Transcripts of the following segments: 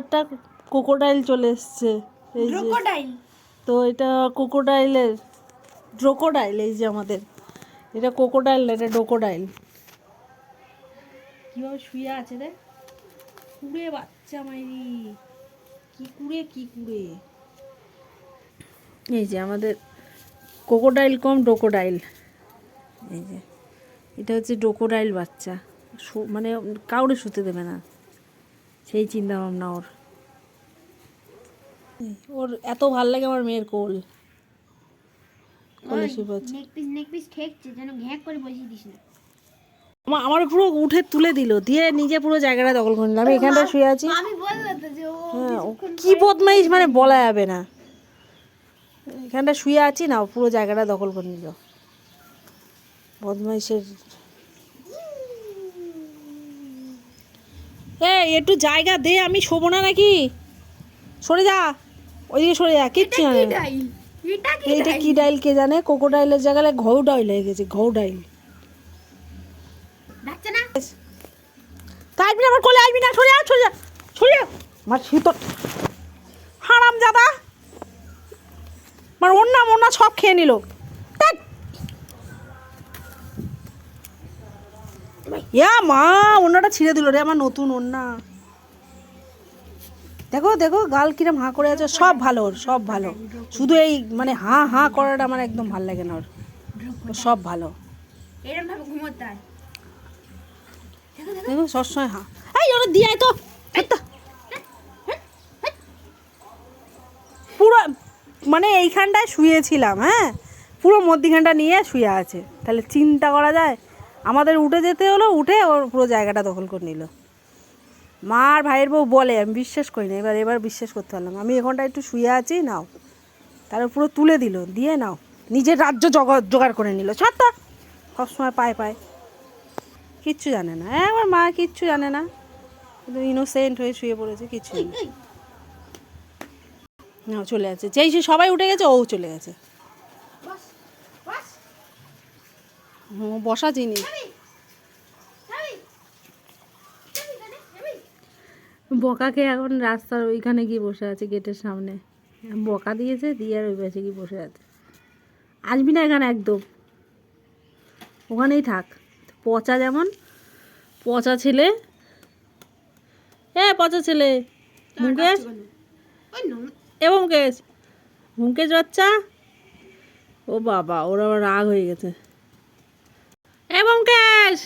একটা ক্রোকোডাইল চলে এসছে, এই যে ক্রোকোডাইল। তো এটা ক্রোকোডাইলের ড্রোকোডাইল, এই যে আমাদের এটা ক্রোকোডাইল না, এটা ড্রোকোডাইল। কিভাবে শুয়ে আছে রে, কুড়ে বাচ্চা মাইরি, কি কুড়ে কি কুড়ে। এই যে আমাদের ক্রোকোডাইল কম ড্রোকোডাইল, এই যে এটা হচ্ছে ড্রোকোডাইল বাচ্চা, মানে কাউরে শুতে দেবে না, সেই চিন্তা ভাবনা ওর। ওর এত ভাল লাগে আমার মেয়ের কোল, কোলে শুয়ে পড়ছে। নেক পিস ঠেকছে যেন ঘ্যাক করে বসিয়ে দিস না। আমার পুরো উঠে তুলে দিল, দিয়ে নিজে পুরো জায়গাটা দখল করে নিল। আমি এখানটা শুয়ে আছি। আমি বললাম তো যে ও হ্যাঁ, কি বদমাইশ মানে বলা যাবে না। এখানটা শুয়ে আছি না, পুরো জায়গাটা দখল করে নিল, বদমাইশের। একটু জায়গা দে, আমি শোবো না নাকি, সরে যা, ওইদিকে সরে যা। কিচ্ছু জানে না। এটা কি ডাইল কে জানে, ক্রোকোডাইলের জায়গায় ঘৌ ডাইল হয়ে গেছে, ঘৌ ডাইল। তা আসবি না আমার কোলে, আসবি না, সরে যা সরে যা সরে যা। আমার শীতল হারাম জাদা, আমার ওন্না সব খেয়ে নিল। ইয়া মা, ওন্নাটা ছিঁড়ে দিল রে, আমার নতুন ওন্না। দেখো দেখো গাল কিরম হাঁ করে আছে। সব ভালো ওর, সব ভালো, শুধু এই মানে হাঁ হাঁ করাটা আমার একদম ভাল লাগে না ওর। সব ভালো, এরকম ভাবে ঘুমোতে হয়। দেখো সবসময় হাঁ। এই ওরা দিয়ে তো পুরো মানে এইখানটায় শুয়েছিলাম, হ্যাঁ, পুরো মধ্যিখানটা নিয়ে শুয়ে আছে। তাহলে চিন্তা করা যায়, আমাদের উঠে যেতে হলো, উঠে ওর পুরো জায়গাটা দখল করে নিল। মা আর ভাইয়ের বউ বলে, আমি বিশ্বাস করি না, এবার বিশ্বাস করতে পারলাম। আমি এখানটা একটু শুয়ে আছি, নাও, তারপর পুরো তুলে দিল, দিয়ে নাও, নিজের রাজ্য জোগাড় করে নিল। ছাড়তা সবসময় পায় পায়, কিচ্ছু জানে না। হ্যাঁ, আমার মা কিচ্ছু জানে না, কিন্তু ইনোসেন্ট হয়ে শুয়ে পড়েছে, কিচ্ছু জানে না। চলে গেছে, যেই সে সবাই উঠে গেছে, ও চলে গেছে। বসা জিনিস। বকাকে এখন রাস্তার ওইখানে গিয়ে বসে আছে, গেটের সামনে বকা দিয়েছে, দিয়ে আর ওই পাশে গিয়ে বসে আছে। আসবি না এখানে একদম, ওখানেই থাক। পচা যেমন, পচা ছেলে, পচা ছেলে মুকেশ, মুকেশ, মুকেশ বাচ্চা। ও বাবা, ওর আবার রাগ হয়ে গেছে। ব্যোমকেশ,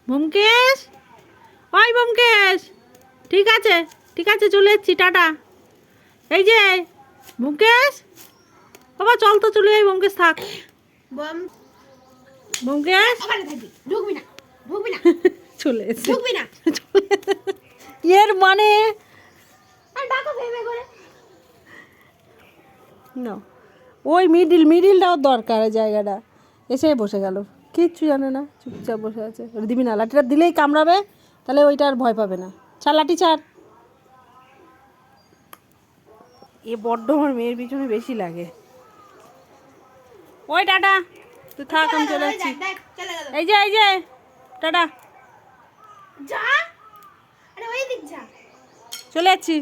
ব্যোমকেশ, ওই ব্যোমকেশ, ঠিক আছে ঠিক আছে, চলে এসছি, টাটা। এই যে ব্যোমকেশ, বাবা চল তো, চলে যাই। ব্যোমকেশ থাক, ব্যোমকেশ চলে এসছি। এর মানে না, ওই মিডিলটাও দরকার, জায়গাটা। এসে বসে গেল, কিচ্ছু জানে না, চুপচাপ বসে আছে। দিবি না, লাঠিটা দিলেই কামড়াবে, তাহলে ওইটা আর ভয় পাবে না। ছাড় লাঠি, ছাড়। এ বড্ড আমার মেয়ের পিছনে বেশি লাগে। ওই টাটা, তুই থাক, আমি চলে যাচ্ছি। এই যে টাটা, চলে যাচ্ছি।